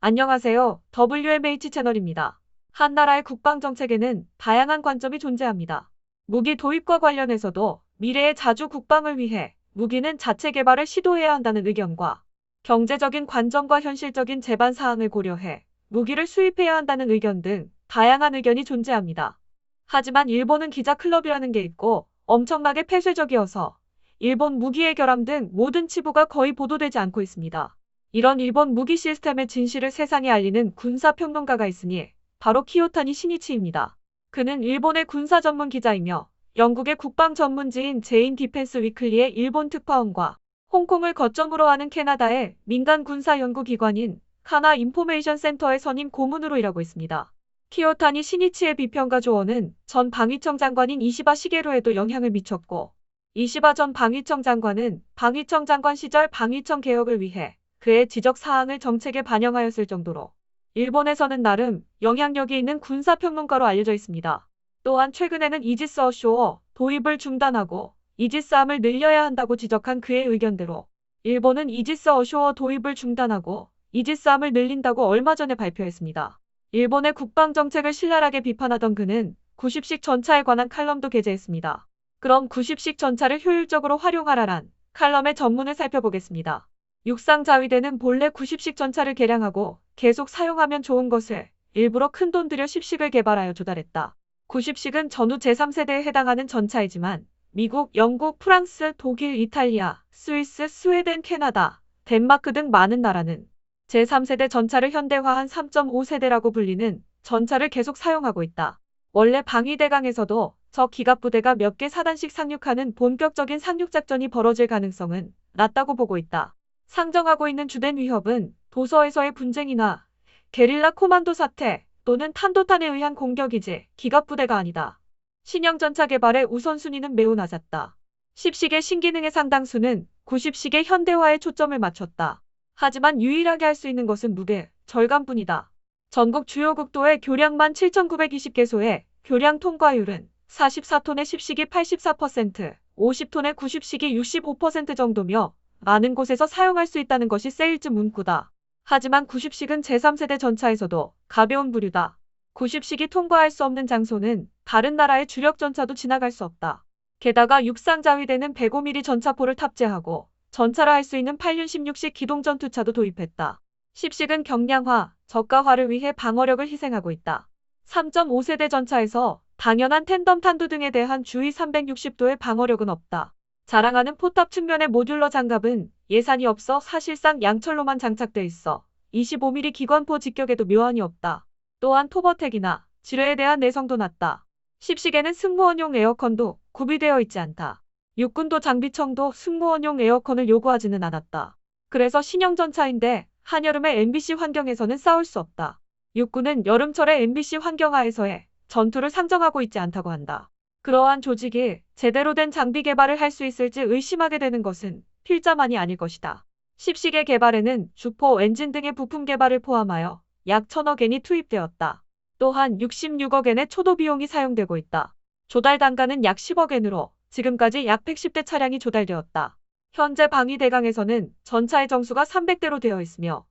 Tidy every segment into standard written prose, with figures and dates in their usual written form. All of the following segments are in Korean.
안녕하세요. WMH 채널입니다. 한 나라의 국방정책에는 다양한 관점이 존재합니다. 무기 도입과 관련해서도 미래의 자주 국방을 위해 무기는 자체 개발을 시도해야 한다는 의견과 경제적인 관점과 현실적인 제반 사항을 고려해 무기를 수입해야 한다는 의견 등 다양한 의견이 존재합니다. 하지만 일본은 기자 클럽이라는 게 있고 엄청나게 폐쇄적이어서 일본 무기의 결함 등 모든 치부가 거의 보도되지 않고 있습니다. 이런 일본 무기 시스템의 진실을 세상에 알리는 군사평론가가 있으니 바로 키요타니 시니치입니다. 그는 일본의 군사 전문 기자이며 영국의 국방 전문지인 제인 디펜스 위클리의 일본 특파원과 홍콩을 거점으로 하는 캐나다의 민간 군사 연구기관인 카나 인포메이션 센터의 선임 고문으로 일하고 있습니다. 키요타니 시니치의 비평과 조언은 전 방위청 장관인 이시바 시게루에도 영향을 미쳤고, 이시바 전 방위청 장관은 방위청 장관 시절 방위청 개혁을 위해 그의 지적 사항을 정책에 반영하였을 정도로 일본에서는 나름 영향력이 있는 군사평론가로 알려져 있습니다. 또한 최근에는 이지스 어쇼어 도입을 중단하고 이지스함을 늘려야 한다고 지적한 그의 의견대로 일본은 이지스 어쇼어 도입을 중단하고 이지스함을 늘린다고 얼마 전에 발표했습니다. 일본의 국방정책을 신랄하게 비판하던 그는 90식 전차에 관한 칼럼도 게재했습니다. 그럼 90식 전차를 효율적으로 활용하라란 칼럼의 전문을 살펴보겠습니다. 육상 자위대는 본래 90식 전차를 개량하고 계속 사용하면 좋은 것을 일부러 큰돈 들여 10식을 개발하여 조달했다. 90식은 전후 제3세대에 해당하는 전차이지만 미국, 영국, 프랑스, 독일, 이탈리아, 스위스, 스웨덴, 캐나다, 덴마크 등 많은 나라는 제3세대 전차를 현대화한 3.5세대라고 불리는 전차를 계속 사용하고 있다. 원래 방위대강에서도 적 기갑부대가 몇 개 사단씩 상륙하는 본격적인 상륙작전이 벌어질 가능성은 낮다고 보고 있다. 상정하고 있는 주된 위협은 도서에서의 분쟁이나 게릴라 코만도 사태 또는 탄도탄에 의한 공격이지 기갑부대가 아니다. 신형 전차 개발의 우선순위는 매우 낮았다. 10식의 신기능의 상당수는 90식의 현대화에 초점을 맞췄다. 하지만 유일하게 할 수 있는 것은 무게 절감뿐이다. 전국 주요 국도의 교량만 7,920개소의 교량 통과율은 44톤의 10식이 84%, 50톤의 90식이 65% 정도며 많은 곳에서 사용할 수 있다는 것이 세일즈 문구다. 하지만 90식은 제3세대 전차에서도 가벼운 부류다. 90식이 통과할 수 없는 장소는 다른 나라의 주력 전차도 지나갈 수 없다. 게다가 육상 자위대는 105mm 전차포를 탑재하고 전차라 할 수 있는 8륜 16식 기동전투차도 도입했다. 10식은 경량화, 저가화를 위해 방어력을 희생하고 있다. 3.5세대 전차에서 당연한 텐덤 탄두 등에 대한 주의 360도의 방어력은 없다. 자랑하는 포탑 측면의 모듈러 장갑은 예산이 없어 사실상 양철로만 장착돼 있어 25mm 기관포 직격에도 묘안이 없다. 또한 토버텍이나 지뢰에 대한 내성도 낮다. 10식에는 승무원용 에어컨도 구비되어 있지 않다. 육군도 장비청도 승무원용 에어컨을 요구하지는 않았다. 그래서 신형 전차인데 한여름의 MBC 환경에서는 싸울 수 없다. 육군은 여름철의 MBC 환경하에서의 전투를 상정하고 있지 않다고 한다. 그러한 조직이 제대로 된 장비 개발을 할 수 있을지 의심하게 되는 것은 필자만이 아닐 것이다. 10식의 개발에는 주포, 엔진 등의 부품 개발을 포함하여 약 1,000억엔이 투입되었다. 또한 66억엔의 초도 비용이 사용되고 있다. 조달 단가는 약 10억엔으로 지금까지 약 110대 차량이 조달되었다. 현재 방위대강에서는 전차의 정수가 300대로 되어 있으며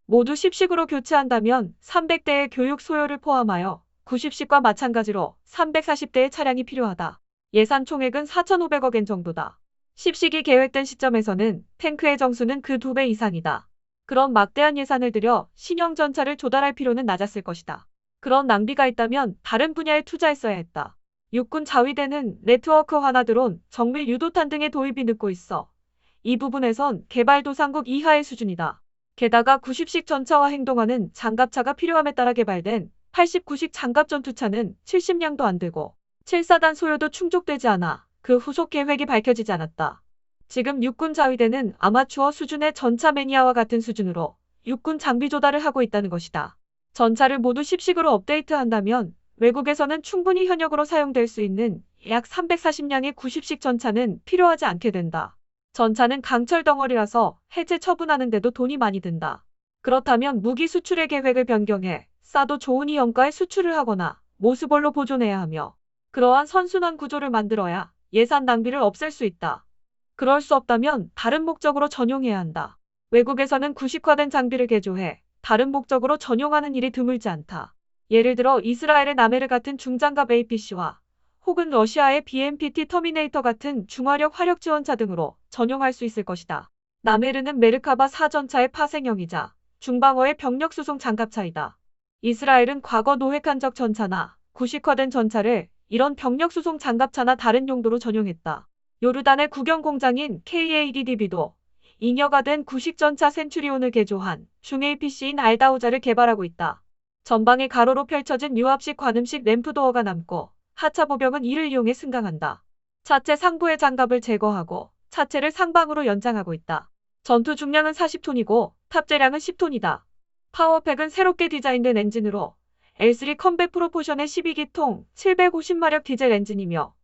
모두 10식으로 교체한다면 300대의 교육 소요를 포함하여 90식과 마찬가지로 340대의 차량이 필요하다. 예산 총액은 4,500억엔 정도다. 10식이 계획된 시점에서는 탱크의 정수는 그 2배 이상이다. 그런 막대한 예산을 들여 신형 전차를 조달할 필요는 낮았을 것이다. 그런 낭비가 있다면 다른 분야에 투자했어야 했다. 육군 자위대는 네트워크화나 드론, 정밀 유도탄 등의 도입이 늦고 있어 이 부분에선 개발도상국 이하의 수준이다. 게다가 90식 전차와 행동하는 장갑차가 필요함에 따라 개발된 89식 장갑전투차는 70량도 안 되고 7사단 소요도 충족되지 않아 그 후속 계획이 밝혀지지 않았다. 지금 육군 자위대는 아마추어 수준의 전차 매니아와 같은 수준으로 육군 장비 조달을 하고 있다는 것이다. 전차를 모두 10식으로 업데이트한다면 외국에서는 충분히 현역으로 사용될 수 있는 약 340량의 90식 전차는 필요하지 않게 된다. 전차는 강철 덩어리라서 해체 처분하는 데도 돈이 많이 든다. 그렇다면 무기 수출의 계획을 변경해 싸도 좋으니 영가에 수출을 하거나 모수벌로 보존해야 하며 그러한 선순환 구조를 만들어야 예산 낭비를 없앨 수 있다. 그럴 수 없다면 다른 목적으로 전용해야 한다. 외국에서는 구식화된 장비를 개조해 다른 목적으로 전용하는 일이 드물지 않다. 예를 들어 이스라엘의 나메르 같은 중장갑 APC와 혹은 러시아의 BMPT 터미네이터 같은 중화력 화력 지원차 등으로 전용할 수 있을 것이다. 나메르는 메르카바 4전차의 파생형이자 중방어의 병력 수송 장갑차이다. 이스라엘은 과거 노획한적 전차나 구식화된 전차를 이런 병력 수송 장갑차나 다른 용도로 전용했다. 요르단의 국영 공장인 KADDB도 잉여가 된 구식전차 센츄리온을 개조한 중-APC인 알다우자를 개발하고 있다. 전방에 가로로 펼쳐진 유압식 관음식 램프도어가 남고 하차 보병은 이를 이용해 승강한다. 차체 상부의 장갑을 제거하고 차체를 상방으로 연장하고 있다. 전투 중량은 40톤이고 탑재량은 10톤이다. 파워팩은 새롭게 디자인된 엔진으로 L3 컴뱃 프로포션의 12기통 750마력 디젤 엔진이며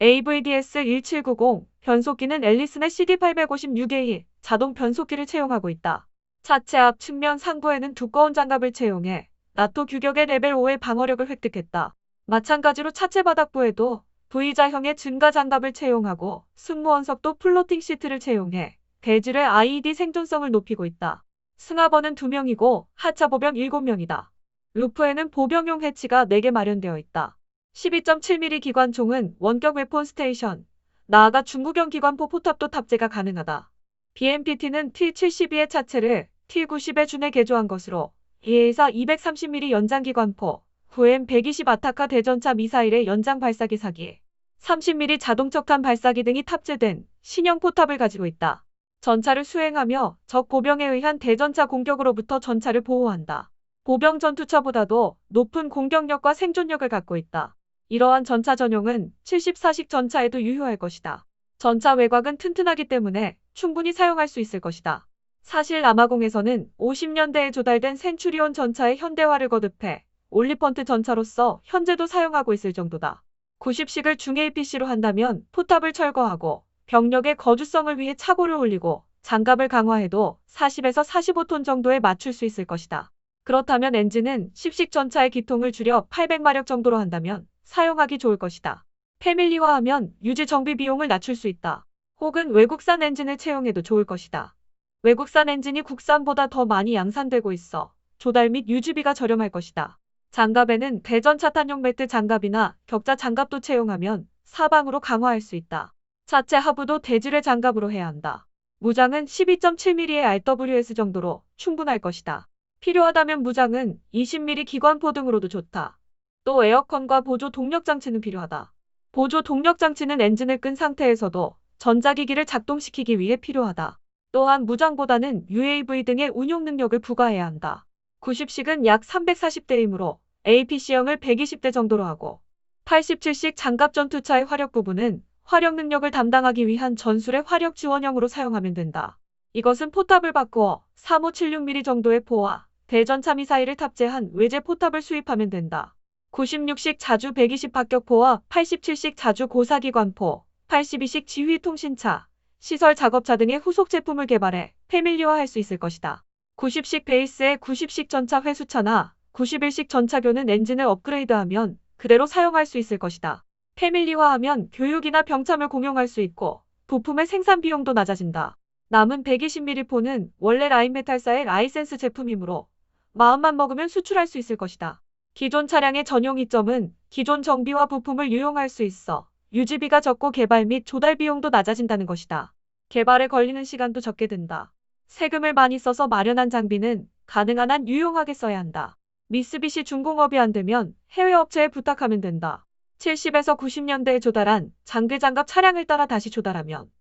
AVDS 1790 변속기는 앨리슨의 CD856A 자동 변속기를 채용하고 있다. 차체 앞 측면 상부에는 두꺼운 장갑을 채용해 나토 규격의 레벨 5의 방어력을 획득했다. 마찬가지로 차체 바닥부에도 V자형의 증가 장갑을 채용하고 승무원석도 플로팅 시트를 채용해 대질의 IED 생존성을 높이고 있다. 승하번은 2명이고 하차 보병 7명이다. 루프에는 보병용 해치가 4개 마련되어 있다. 12.7mm 기관총은 원격 웨폰 스테이션, 나아가 중구경 기관포 포탑도 탑재가 가능하다. BMPT는 T-72의 차체를 T-90에 준해 개조한 것으로 2에서 230mm 연장 기관포, 9M120 아타카 대전차 미사일의 연장 발사기 사기, 30mm 자동척탄 발사기 등이 탑재된 신형 포탑을 가지고 있다. 전차를 수행하며 적 보병에 의한 대전차 공격으로부터 전차를 보호한다. 보병 전투차보다도 높은 공격력과 생존력을 갖고 있다. 이러한 전차 전용은 74식 전차에도 유효할 것이다. 전차 외곽은 튼튼하기 때문에 충분히 사용할 수 있을 것이다. 사실 남아공에서는 50년대에 조달된 센츄리온 전차의 현대화를 거듭해 올리펀트 전차로서 현재도 사용하고 있을 정도다. 90식을 중-APC로 한다면 포탑을 철거하고 병력의 거주성을 위해 차고를 올리고 장갑을 강화해도 40에서 45톤 정도에 맞출 수 있을 것이다. 그렇다면 엔진은 10식 전차의 기통을 줄여 800마력 정도로 한다면 사용하기 좋을 것이다. 패밀리화하면 유지 정비 비용을 낮출 수 있다. 혹은 외국산 엔진을 채용해도 좋을 것이다. 외국산 엔진이 국산보다 더 많이 양산되고 있어 조달 및 유지비가 저렴할 것이다. 장갑에는 대전차탄용 매트 장갑이나 격자 장갑도 채용하면 사방으로 강화할 수 있다. 차체 하부도 대질의 장갑으로 해야 한다. 무장은 12.7mm의 RWS 정도로 충분할 것이다. 필요하다면 무장은 20mm 기관포 등으로도 좋다. 또 에어컨과 보조 동력장치는 필요하다. 보조 동력장치는 엔진을 끈 상태에서도 전자기기를 작동시키기 위해 필요하다. 또한 무장보다는 UAV 등의 운용 능력을 부과해야 한다. 90식은 약 340대이므로 APC형을 120대 정도로 하고 87식 장갑 전투차의 화력 부분은 화력 능력을 담당하기 위한 전술의 화력 지원형으로 사용하면 된다. 이것은 포탑을 바꾸어 3576mm 정도의 포와 대전차 미사일을 탑재한 외제 포탑을 수입하면 된다. 96식 자주 120 박격포와 87식 자주 고사기관포, 82식 지휘통신차, 시설 작업차 등의 후속 제품을 개발해 패밀리화할 수 있을 것이다. 90식 베이스의 90식 전차 회수차나 91식 전차교는 엔진을 업그레이드하면 그대로 사용할 수 있을 것이다. 패밀리화하면 교육이나 병참을 공용할 수 있고 부품의 생산 비용도 낮아진다. 남은 120mm 포는 원래 라인메탈사의 라이센스 제품이므로 마음만 먹으면 수출할 수 있을 것이다. 기존 차량의 전용 이점은 기존 정비와 부품을 유용할 수 있어 유지비가 적고 개발 및 조달 비용도 낮아진다는 것이다. 개발에 걸리는 시간도 적게 든다. 세금을 많이 써서 마련한 장비는 가능한 한 유용하게 써야 한다. 미쓰비시 중공업이 안 되면 해외 업체에 부탁하면 된다. 70에서 90년대에 조달한 장비장갑 차량을 따라 다시 조달하면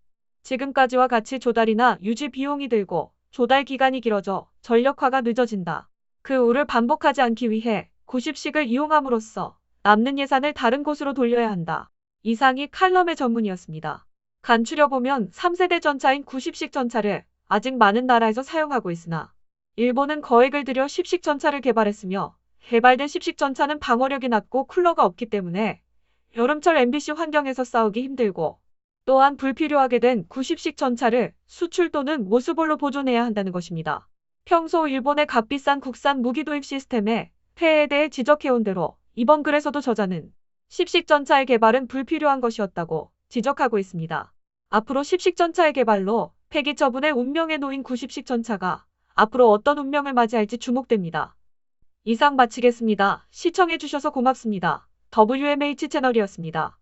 지금까지와 같이 조달이나 유지 비용이 들고 조달 기간이 길어져 전력화가 늦어진다. 그 우를 반복하지 않기 위해 90식을 이용함으로써 남는 예산을 다른 곳으로 돌려야 한다. 이상이 칼럼의 전문이었습니다. 간추려보면 3세대 전차인 90식 전차를 아직 많은 나라에서 사용하고 있으나 일본은 거액을 들여 10식 전차를 개발했으며 개발된 10식 전차는 방어력이 낮고 쿨러가 없기 때문에 여름철 MBC 환경에서 싸우기 힘들고 또한 불필요하게 된 90식 전차를 수출 또는 모수볼로 보존해야 한다는 것입니다. 평소 일본의 값비싼 국산 무기 도입 시스템에 폐해에 대해 지적해온 대로 이번 글에서도 저자는 10식 전차의 개발은 불필요한 것이었다고 지적하고 있습니다. 앞으로 10식 전차의 개발로 폐기 처분의 운명에 놓인 90식 전차가 앞으로 어떤 운명을 맞이할지 주목됩니다. 이상 마치겠습니다. 시청해주셔서 고맙습니다. WMH 채널이었습니다.